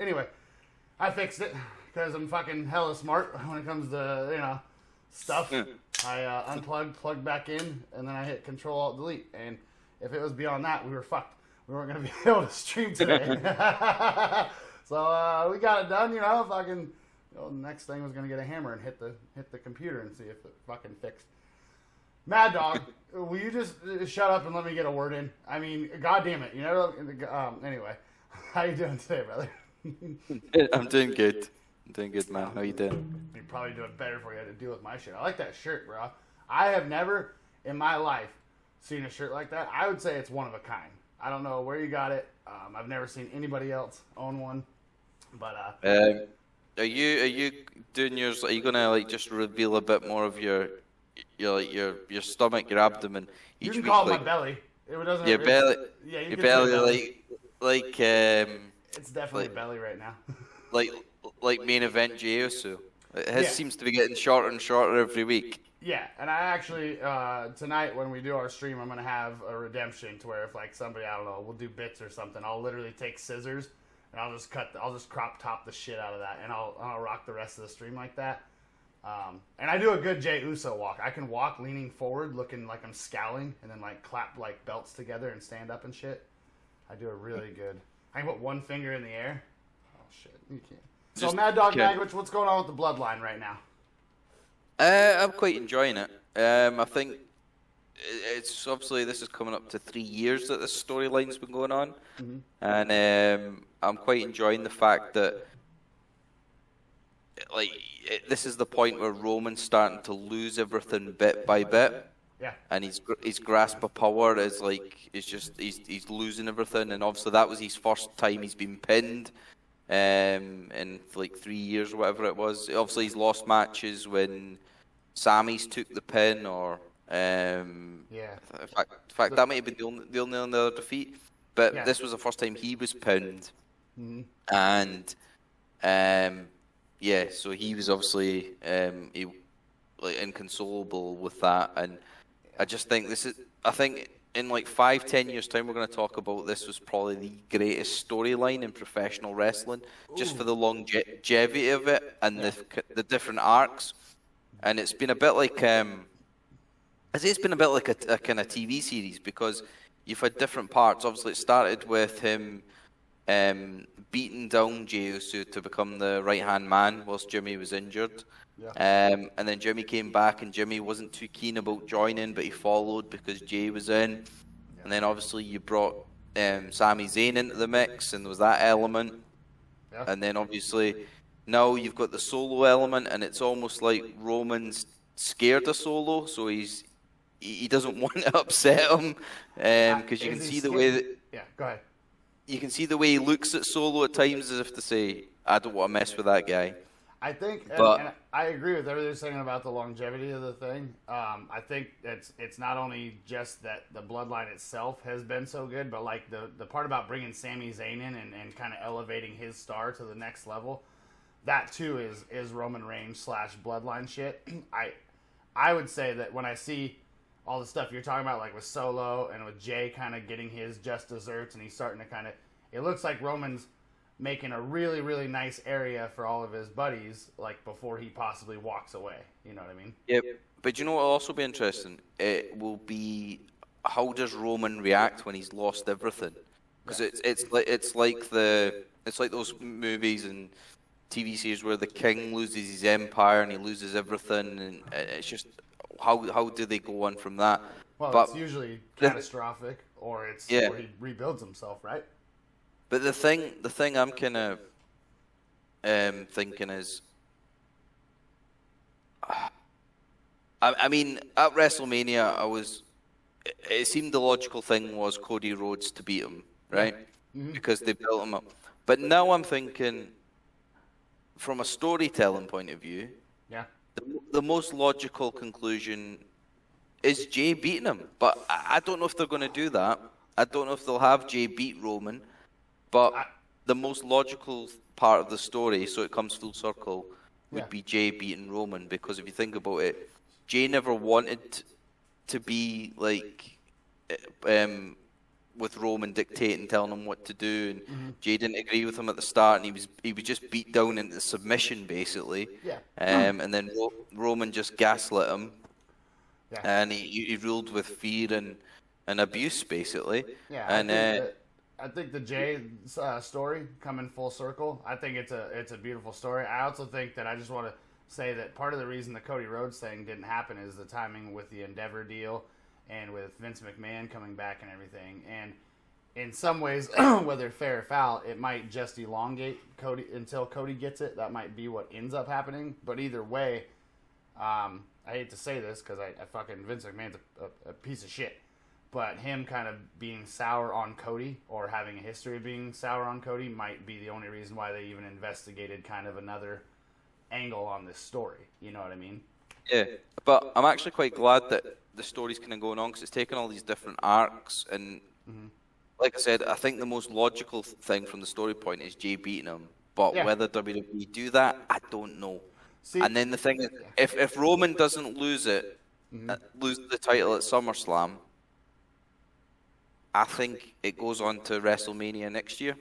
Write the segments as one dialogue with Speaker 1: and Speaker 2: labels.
Speaker 1: Anyway, I fixed it because I'm fucking hella smart when it comes to, stuff. I unplugged, plugged back in, and then I hit Control Alt Delete. And if it was beyond that, we were fucked. We weren't gonna be able to stream today. So we got it done. Fucking. The next thing was gonna get a hammer and hit the computer and see if it fucking fixed. Mad Dog, will you just shut up and let me get a word in? I mean, goddamn it, anyway, how you doing today, brother?
Speaker 2: I'm doing good. Man. How you doing?
Speaker 1: You're probably doing better before you had to deal with my shit. I like that shirt, bro. I have never in my life seen a shirt like that. I would say it's one of a kind. I don't know where you got it. I've never seen anybody else own one, but
Speaker 2: are you doing yours? Are you gonna just reveal a bit more of your stomach, your abdomen each
Speaker 1: you can
Speaker 2: week?
Speaker 1: call it my belly. It doesn't.
Speaker 2: Your belly.
Speaker 1: Yeah, you
Speaker 2: your
Speaker 1: can
Speaker 2: belly,
Speaker 1: say
Speaker 2: belly.
Speaker 1: It's definitely belly right now.
Speaker 2: like main event Jey-Uso. His seems to be getting shorter and shorter every week.
Speaker 1: Yeah, and I actually tonight when we do our stream, I'm gonna have a redemption to where if somebody, I don't know, we'll do bits or something. I'll literally take scissors and I'll just crop top the shit out of that, and I'll rock the rest of the stream like that. And I do a good Jey Uso walk. I can walk leaning forward, looking like I'm scowling, and then clap belts together and stand up and shit. I do a really good. I can put one finger in the air. Oh shit, you can't. So Mad Dog Magwitch, what's going on with the Bloodline right now?
Speaker 2: I'm quite enjoying it. I think it's obviously this is coming up to 3 years that this storyline's been going on, and I'm quite enjoying the fact that this is the point where Roman's starting to lose everything bit by bit.
Speaker 1: Yeah.
Speaker 2: And his grasp of power is he's losing everything, and obviously that was his first time he's been pinned in 3 years or whatever it was. Obviously he's lost matches when Sammy's took the pin, or in fact that might have been the only other defeat. But this was the first time he was pinned, and so he was obviously inconsolable with that, and I just think I think in 5-10 years time we're going to talk about this was probably the greatest storyline in professional wrestling, just for the longevity of it and the different arcs. And it's been a bit like a kind of TV series, because you've had different parts. Obviously it started with him beating down Jey Uso to become the right-hand man whilst Jimmy was injured. And then Jimmy came back, and Jimmy wasn't too keen about joining, but he followed because Jey was in. And then obviously you brought Sami Zayn into the mix, and there was that element. And then obviously now you've got the Solo element, and it's almost like Roman's scared of Solo, so he doesn't want to upset him, because you can see the way that...
Speaker 1: Yeah, go ahead.
Speaker 2: You can see the way he looks at Solo at times, as if to say, I don't want to mess with that guy.
Speaker 1: I think, and I agree with everything you're saying about the longevity of the thing. I think it's not only just that the Bloodline itself has been so good, but the part about bringing Sami Zayn in and kind of elevating his star to the next level, that too is Roman Reigns / Bloodline shit. I would say that when I see all the stuff you're talking about, with Solo and with Jay kind of getting his just desserts, and he's starting to it looks like Roman's making a really, really nice area for all of his buddies, before he possibly walks away. You know what I mean?
Speaker 2: Yep. But you know what will also be interesting? It will be, how does Roman react when he's lost everything? Because it's like those movies and TV series where the king loses his empire and he loses everything, and it's just how do they go on from that?
Speaker 1: Well, it's usually catastrophic, or it's where he rebuilds himself, right?
Speaker 2: But the thing I'm kind of thinking is, I mean, at WrestleMania, it seemed the logical thing was Cody Rhodes to beat him, right? Because they built him up. But now I'm thinking, from a storytelling point of view, the most logical conclusion is Jay beating him. But I don't know if they're going to do that. I don't know if they'll have Jay beat Roman. But the most logical part of the story, so it comes full circle, would be Jay beating Roman. Because if you think about it, Jay never wanted to be with Roman dictating, telling him what to do, and Jay didn't agree with him at the start, and he was just beat down into submission basically.
Speaker 1: Yeah.
Speaker 2: And then Roman just gaslit him,
Speaker 1: Yeah.
Speaker 2: and he ruled with fear and abuse basically.
Speaker 1: Yeah.
Speaker 2: And
Speaker 1: I think the Jay story coming full circle. I think it's a beautiful story. I also think that I just want to say that part of the reason the Cody Rhodes thing didn't happen is the timing with the Endeavor deal and with Vince McMahon coming back and everything. And in some ways, whether fair or foul, it might just elongate Cody until Cody gets it. That might be what ends up happening. But either way, I hate to say this because I fucking Vince McMahon's a piece of shit. But him kind of being sour on Cody or having a history of being sour on Cody might be the only reason why they even investigated kind of another angle on this story. You know what I mean?
Speaker 2: Yeah, but I'm actually quite glad that the story's kind of going on because it's taken all these different arcs, and like I said, I think the most logical thing from the story point is Jay beating him. But whether WWE do that, I don't know. See, and then the thing is, if Roman doesn't lose it, lose the title at SummerSlam, I think it goes on to WrestleMania next year.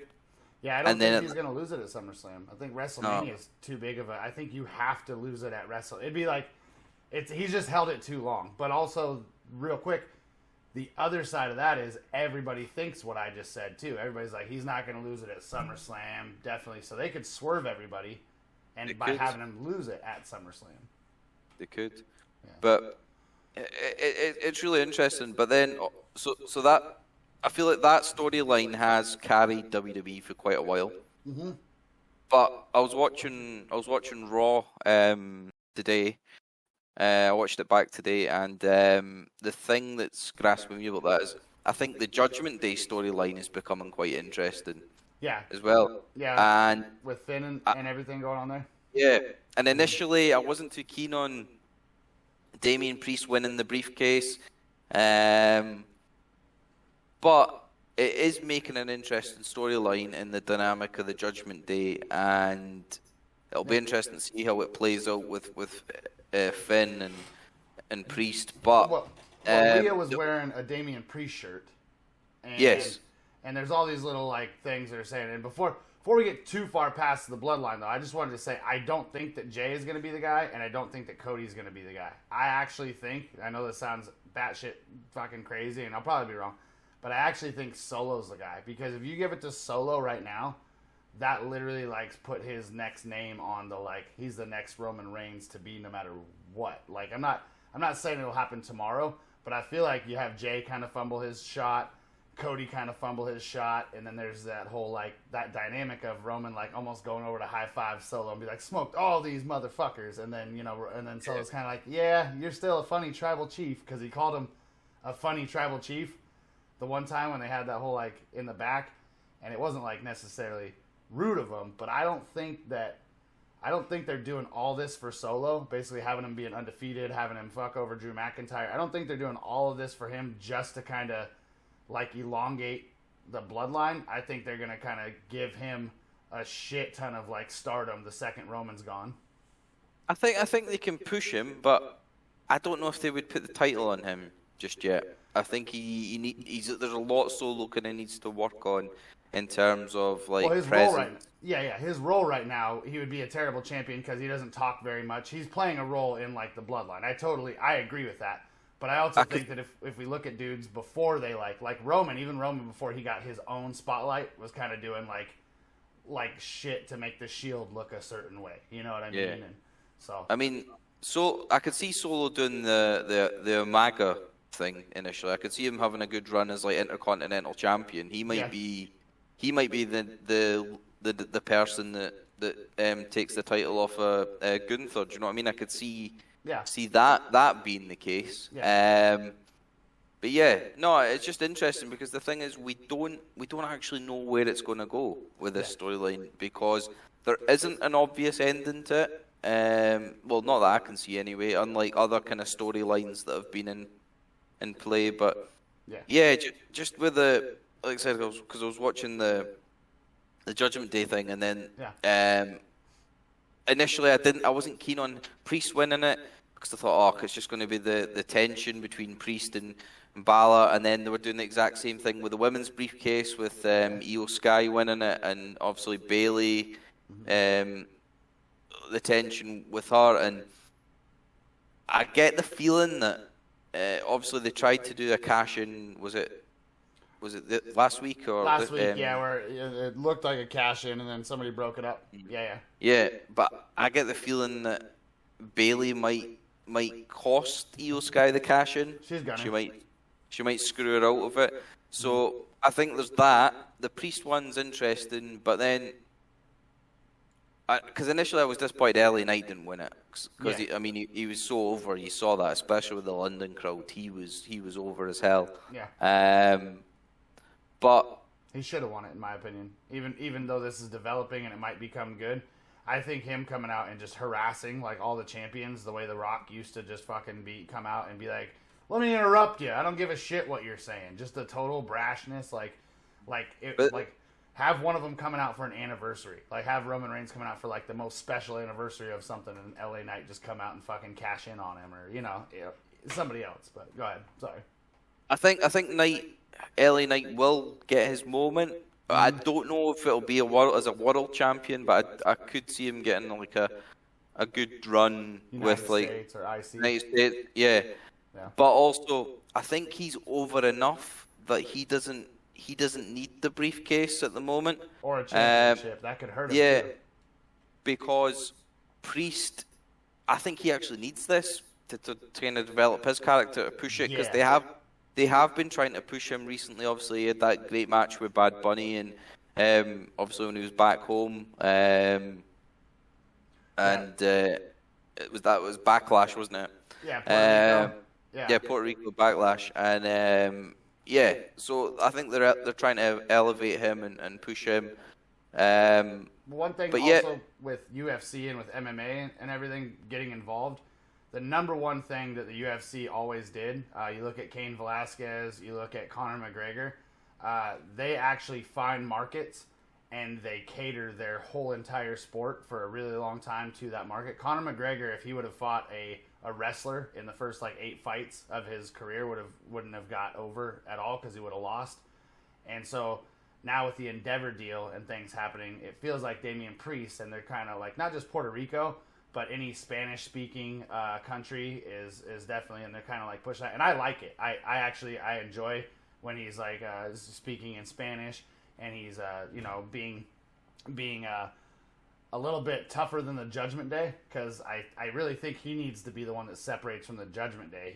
Speaker 1: Yeah, I don't think he's going to lose it at SummerSlam. I think WrestleMania is too big of a... I think you have to lose it at Wrestle. It'd be like... He's just held it too long. But also, real quick, the other side of that is everybody thinks what I just said, too. Everybody's like, he's not going to lose it at SummerSlam. Definitely. So they could swerve everybody by having him lose it at SummerSlam.
Speaker 2: They could. Yeah. But it's really interesting. But then... So that... I feel like that storyline has carried WWE for quite a while. But I was watching Raw today. I watched it back today, and the thing that's grasping me about that is I think the Judgment Day storyline is becoming quite interesting.
Speaker 1: Yeah.
Speaker 2: As well.
Speaker 1: Yeah.
Speaker 2: And
Speaker 1: with Finn and everything going on there.
Speaker 2: Yeah. And initially, I wasn't too keen on Damian Priest winning the briefcase. But it is making an interesting storyline in the dynamic of the Judgment Day, and it'll be interesting to see how it plays out with Finn and Priest. But
Speaker 1: Leah was wearing a Damian Priest shirt. And,
Speaker 2: yes.
Speaker 1: And there's all these little like things they're saying. And before we get too far past the Bloodline, though, I just wanted to say I don't think that Jay is going to be the guy, and I don't think that Cody's going to be the guy. I actually think, I know this sounds batshit fucking crazy, and I'll probably be wrong, but I actually think Solo's the guy, because if you give it to Solo right now, that literally like put his next name on the like he's the next Roman Reigns to be no matter what. Like I'm not saying it'll happen tomorrow, but I feel like you have Jay kind of fumble his shot, Cody kind of fumble his shot, and then there's that whole like that dynamic of Roman like almost going over to high five Solo and be like smoked all these motherfuckers, and then and Solo's kind of like, yeah, you're still a funny tribal chief, because he called him a funny tribal chief the one time when they had that whole like in the back, and it wasn't like necessarily rude of him, but I don't think they're doing all this for Solo, basically having him being undefeated, having him fuck over Drew McIntyre. I don't think they're doing all of this for him just to kind of like elongate the Bloodline. I think they're gonna kind of give him a shit ton of like stardom the second Roman's gone.
Speaker 2: I think they can push him, but I don't know if they would put the title on him just yet. I think there's a lot Solo kind of needs to work on in terms of like
Speaker 1: his
Speaker 2: presence.
Speaker 1: role his role right now, he would be a terrible champion because he doesn't talk very much. He's playing a role in like the Bloodline. I agree with that. But I also think that if we look at dudes before they like Roman, even Roman before he got his own spotlight was kind of doing like shit to make the Shield look a certain way. You know what I mean?
Speaker 2: Yeah.
Speaker 1: And so
Speaker 2: I could see Solo doing the Umaga thing initially. I could see him having a good run as like Intercontinental Champion. He might be the person that takes the title off Gunther. Do you know what I mean? I could see that being the case.
Speaker 1: Yeah.
Speaker 2: But yeah, no, it's just interesting because the thing is we don't actually know where it's going to go with this storyline, because there isn't an obvious ending to it. Well, not that I can see anyway, unlike other kind of storylines that have been in play. But just with the, like I said, because I was watching the Judgment Day thing, and then initially I wasn't keen on Priest winning it, because I thought, it's just going to be the tension between Priest and Balor, and then they were doing the exact same thing with the women's briefcase with Io Sky winning it, and obviously Bayley, the tension with her, and I get the feeling that obviously they tried to do a cash in. Was it last week or
Speaker 1: last week? Where it looked like a cash in, and then somebody broke it up.
Speaker 2: Yeah, but I get the feeling that Bayley might cost Io Sky the cash in.
Speaker 1: She's gonna.
Speaker 2: She might screw her out of it. So I think there's that. The Priest one's interesting, but then because initially I was disappointed LA Knight didn't win it because he was so over. You saw that, especially with the London crowd. He was over as hell.
Speaker 1: Yeah.
Speaker 2: But
Speaker 1: he should have won it, in my opinion. Even though this is developing and it might become good, I think him coming out and just harassing like all the champions, the way The Rock used to just fucking come out and be like, "Let me interrupt you. I don't give a shit what you're saying." Just the total brashness, have one of them coming out for an anniversary. Like have Roman Reigns coming out for like the most special anniversary of something, and LA Knight just come out and fucking cash in on him, or somebody else. But go ahead. Sorry.
Speaker 2: I think LA Knight will get his moment. I don't know if it'll be as a world champion, but I could see him getting like a good run with like
Speaker 1: States or IC.
Speaker 2: United States. Yeah. But also I think he's over enough that he doesn't need the briefcase at the moment
Speaker 1: or a championship. That could hurt him.
Speaker 2: Yeah,
Speaker 1: too.
Speaker 2: Because Priest, I think he actually needs this to kind of develop his character, to push it, because they have been trying to push him recently. Obviously, he had that great match with Bad Bunny, and obviously when he was back home, it was Backlash, wasn't it?
Speaker 1: Yeah, Puerto Rico.
Speaker 2: Puerto Rico Backlash, and so I think they're trying to elevate him and push him.
Speaker 1: One thing also with UFC and with MMA and everything getting involved, the number one thing that the UFC always did, you look at Cain Velasquez, you look at Conor McGregor, they actually find markets and they cater their whole entire sport for a really long time to that market. Conor McGregor, if he would have fought a wrestler in the first 8 fights of his career, wouldn't have got over at all because he would have lost. And so now with the Endeavor deal and things happening, it feels like Damian Priest, and they're kind of like not just Puerto Rico, but any Spanish-speaking country is definitely, and they're kind of like pushing that. And I like it. I enjoy when he's like speaking in Spanish, and he's being a little bit tougher than the Judgment Day, because I really think he needs to be the one that separates from the Judgment Day.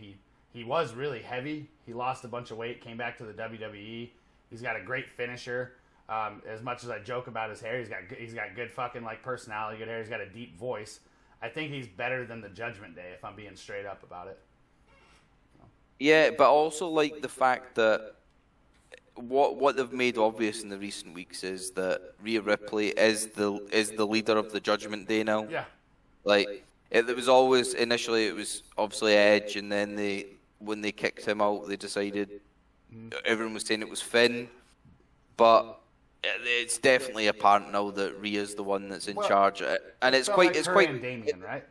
Speaker 1: He was really heavy. He lost a bunch of weight, came back to the WWE. He's got a great finisher. As much as I joke about his hair, he's got good fucking personality, good hair. He's got a deep voice. I think he's better than the Judgment Day, if I'm being straight up about it.
Speaker 2: Yeah, but also the fact that what they've made obvious in the recent weeks is that Rhea Ripley is the leader of the Judgment Day now.
Speaker 1: Yeah.
Speaker 2: It was always, initially it was obviously Edge, and then when they kicked him out, they decided, everyone was saying it was Finn, but it's definitely apparent now that Rhea's the one that's in charge, and it's quite
Speaker 1: and Damian, right?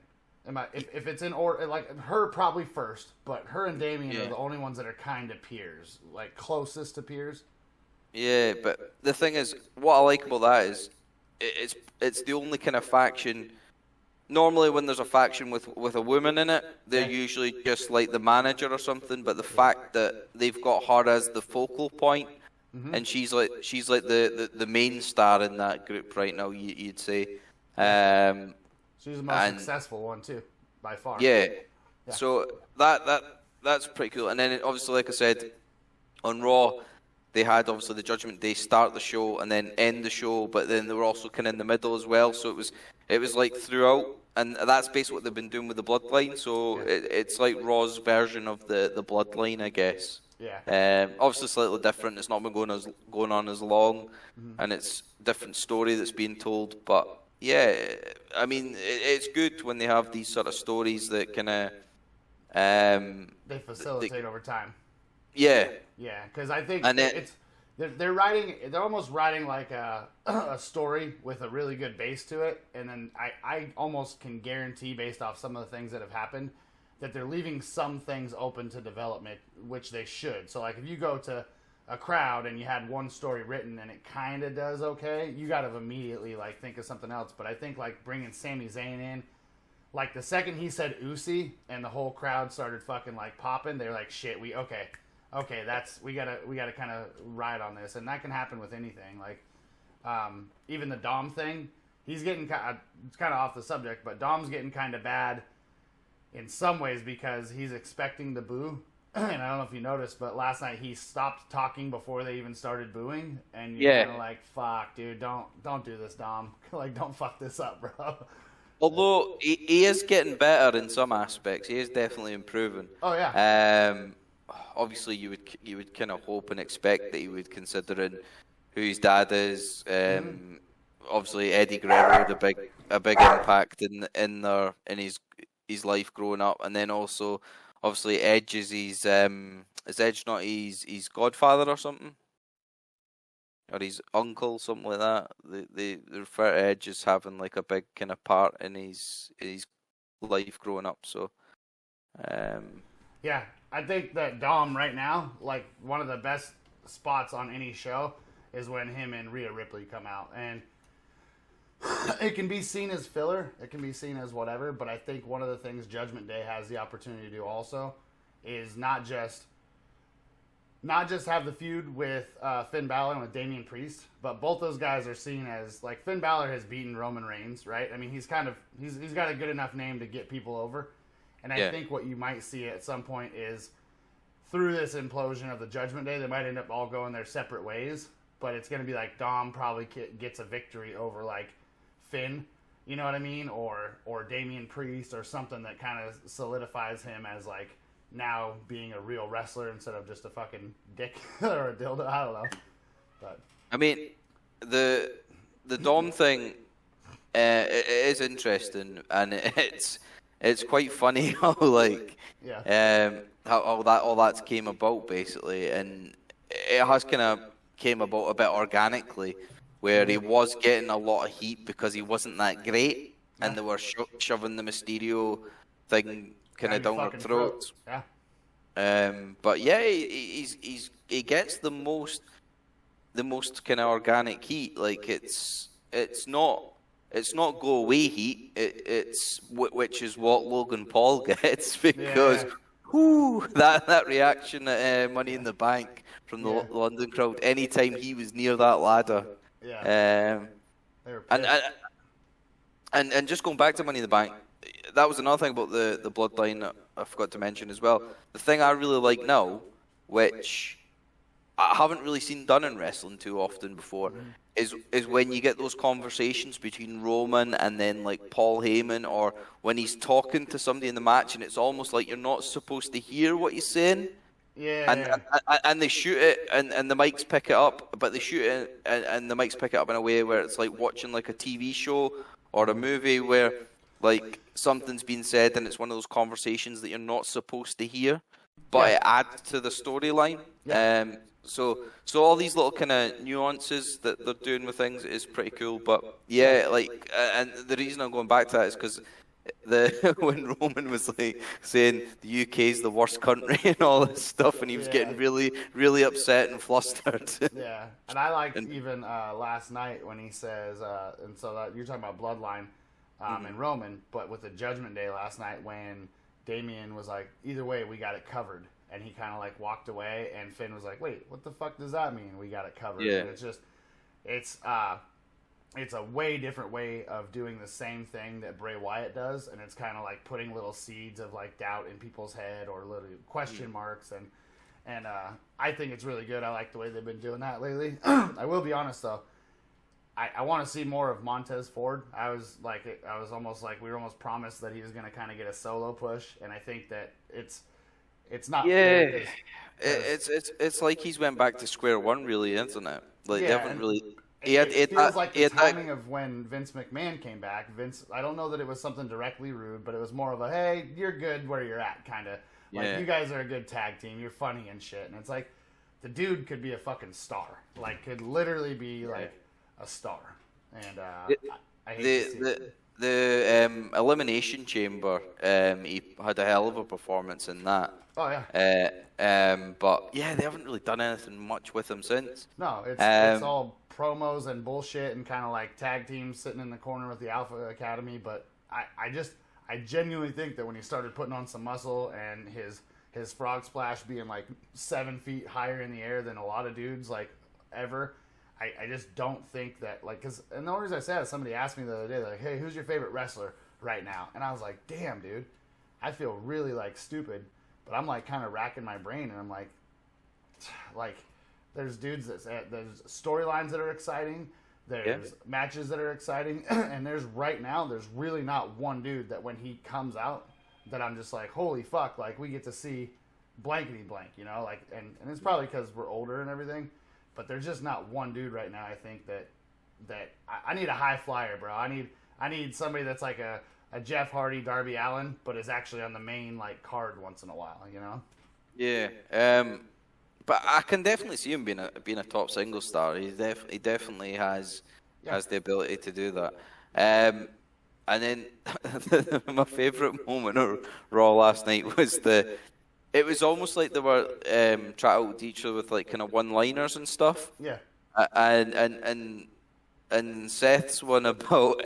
Speaker 1: If it's in order, her probably first, but her and Damian are the only ones that are kind of peers, closest to peers.
Speaker 2: Yeah, but the thing is, what I like about that is it's the only kind of faction. Normally, when there's a faction with a woman in it, they're usually just like the manager or something. But the fact that they've got her as the focal point, and she's like the main star in that group right now, you'd say.
Speaker 1: She's the most successful one too, by far.
Speaker 2: Yeah. So that's pretty cool. And then obviously, like I said, on Raw, they had obviously the Judgment Day start the show and then end the show, but then they were also kind of in the middle as well. So it was throughout, and that's basically what they've been doing with the Bloodline. So it's like Raw's version of the Bloodline, I guess.
Speaker 1: Yeah.
Speaker 2: Obviously slightly different. It's not been going on as long, and it's a different story that's being told. But yeah, I mean, it's good when they have these sort of stories that kind of
Speaker 1: they facilitate over time.
Speaker 2: Yeah.
Speaker 1: Yeah, because I think they're almost writing like a story with a really good base to it, and then I almost can guarantee, based off some of the things that have happened, that they're leaving some things open to development, which they should. So, like, if you go to a crowd and you had one story written and it kind of does okay, you got to immediately, like, think of something else. But I think, like, bringing Sami Zayn in, like, the second he said Usi and the whole crowd started fucking, like, popping, they're like, shit, we gotta kind of ride on this. And that can happen with anything. Like, even the Dom thing, he's getting it's kind of off the subject, but Dom's getting kind of bad in some ways because he's expecting the boo. And I don't know if you noticed, but last night he stopped talking before they even started booing, and you're kind of like, "Fuck, dude, don't do this, Dom. Like, don't fuck this up, bro."
Speaker 2: Although he is getting better in some aspects, he is definitely improving.
Speaker 1: Oh yeah.
Speaker 2: Obviously, you would kind of hope and expect that he would, considering who his dad is. Obviously, Eddie Guerrero had a big impact in his life growing up, and then also, obviously, Edge is is Edge not his godfather or something, or his uncle, something like that. They refer to Edge as having like a big kind of part in his life growing up. So,
Speaker 1: yeah, I think that Dom right now, like, one of the best spots on any show is when him and Rhea Ripley come out, and it can be seen as filler, it can be seen as whatever, but I think one of the things Judgment Day has the opportunity to do also is not just have the feud with Finn Balor and with Damian Priest, but both those guys are seen as, like, Finn Balor has beaten Roman Reigns, right? I mean, he's got a good enough name to get people over, and I think what you might see at some point is through this implosion of the Judgment Day, they might end up all going their separate ways, but it's going to be like Dom probably gets a victory over, like, Finn, you know what I mean, or Damian Priest, or something that kind of solidifies him as, like, now being a real wrestler instead of just a fucking dick or a dildo. I don't know, but
Speaker 2: I mean, the Dom thing, it is interesting, and it's quite funny how, like, how all that came about basically, and it has kind of came about a bit organically, where he was getting a lot of heat because he wasn't that great, and they were shoving the Mysterio thing kind of down their throats. But yeah, he gets the most kind of organic heat. Like, it's not go away heat. Which is what Logan Paul gets, because that reaction at Money in the Bank from the London crowd anytime he was near that ladder. And just going back to Money in the Bank, that was another thing about the Bloodline that I forgot to mention as well. The thing I really like now, which I haven't really seen done in wrestling too often before, is when you get those conversations between Roman and then, like, Paul Heyman, or when he's talking to somebody in the match and it's almost like you're not supposed to hear what he's saying. And they shoot it, and the mics pick it up, but they shoot it, and the mics pick it up in a way where it's like watching, like, a TV show or a movie where, like, something's been said and it's one of those conversations that you're not supposed to hear, but it adds to the storyline. So all these little kind of nuances that they're doing with things is pretty cool. But like, and the reason I'm going back to that is because when Roman was, like, saying the UK is the worst country and all this stuff, and he was getting really, really upset and flustered.
Speaker 1: And I liked even last night when he says, and so that you're talking about Bloodline and Roman, but with the Judgment Day last night when Damian was like, either way, we got it covered. And he kind of, like, walked away, and Finn was like, wait, what the fuck does that mean? We got it covered. And it's just, it's a way different way of doing the same thing that Bray Wyatt does, and it's kind of like putting little seeds of, like, doubt in people's head or little question marks, and I think it's really good. I like the way they've been doing that lately. I will be honest, though. I want to see more of Montez Ford. I was almost like we were almost promised that he was going to kind of get a solo push, and I think that it's not.
Speaker 2: It's like he's went back to square one, really, isn't it? Like, they haven't really.
Speaker 1: It feels like the timing of when Vince McMahon came back. I don't know that it was something directly rude, but it was more of a, hey, you're good where you're at, kind of. Like, you guys are a good tag team. You're funny and shit. And it's like, the dude could be a fucking star. Like, could literally be, like, a star. And I hate to see it.
Speaker 2: the Elimination Chamber, he had a hell of a performance in that.
Speaker 1: Oh yeah.
Speaker 2: But yeah, they haven't really done anything much with him since.
Speaker 1: No, it's all promos and bullshit and kind of like tag teams sitting in the corner with the Alpha Academy. But I genuinely think that when he started putting on some muscle and his frog splash being like 7 feet higher in the air than a lot of dudes like ever, I just don't think that like and the only reason I say that is somebody asked me the other day like, hey, who's your favorite wrestler right now? And I was like, damn, dude, I feel really like stupid, but I'm like kind of racking my brain and I'm like there's dudes there's storylines that are exciting. There's matches that are exciting, and there's really not one dude that when he comes out that I'm just like, holy fuck, like we get to see blankety blank, you know, like, and it's probably because we're older and everything, but there's just not one dude right now. I think that I need a high flyer, bro. I need somebody that's like a Jeff Hardy, Darby Allin, but is actually on the main like card once in a while, you know?
Speaker 2: Yeah. But I can definitely see him being a top single star. He definitely has the ability to do that. And then my favourite moment of Raw last night was it was almost like they were trying out each other with like kind of one-liners and stuff.
Speaker 1: Yeah.
Speaker 2: And Seth's one about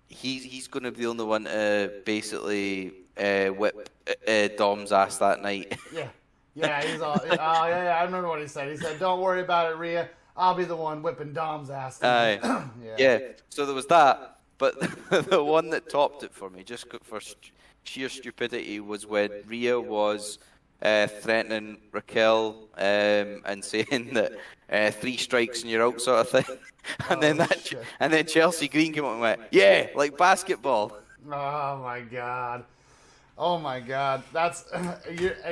Speaker 2: he's going to be the only one to basically whip Dom's ass that night.
Speaker 1: Yeah. Yeah, he's all. Yeah. I remember what he said. He said, "Don't worry about it, Rhea. I'll be the one whipping Dom's ass."
Speaker 2: Yeah. So there was that, but the one that topped it for me, just for sheer stupidity, was when Rhea was threatening Raquel and saying that 3 strikes and you're out, sort of thing. And then Chelsea Green came up and went, "Yeah, like basketball."
Speaker 1: Oh my god. Oh my God, that's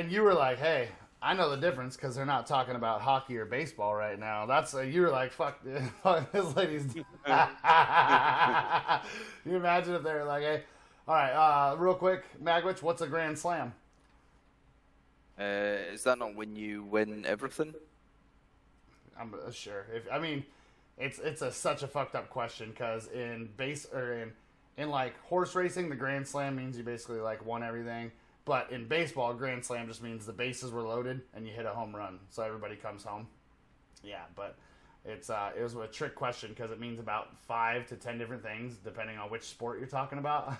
Speaker 1: you were like, hey, I know the difference because they're not talking about hockey or baseball right now. That's you were like, fuck this lady's. Can you imagine if they were like, hey, all right, real quick, Magwitch, what's a grand slam?
Speaker 2: Is that not when you win everything?
Speaker 1: I'm sure. It's such a fucked up question because in like horse racing, the grand slam means you basically like won everything. But in baseball, grand slam just means the bases were loaded and you hit a home run, so everybody comes home. Yeah, but it was a trick question because it means about 5 to 10 different things depending on which sport you're talking about.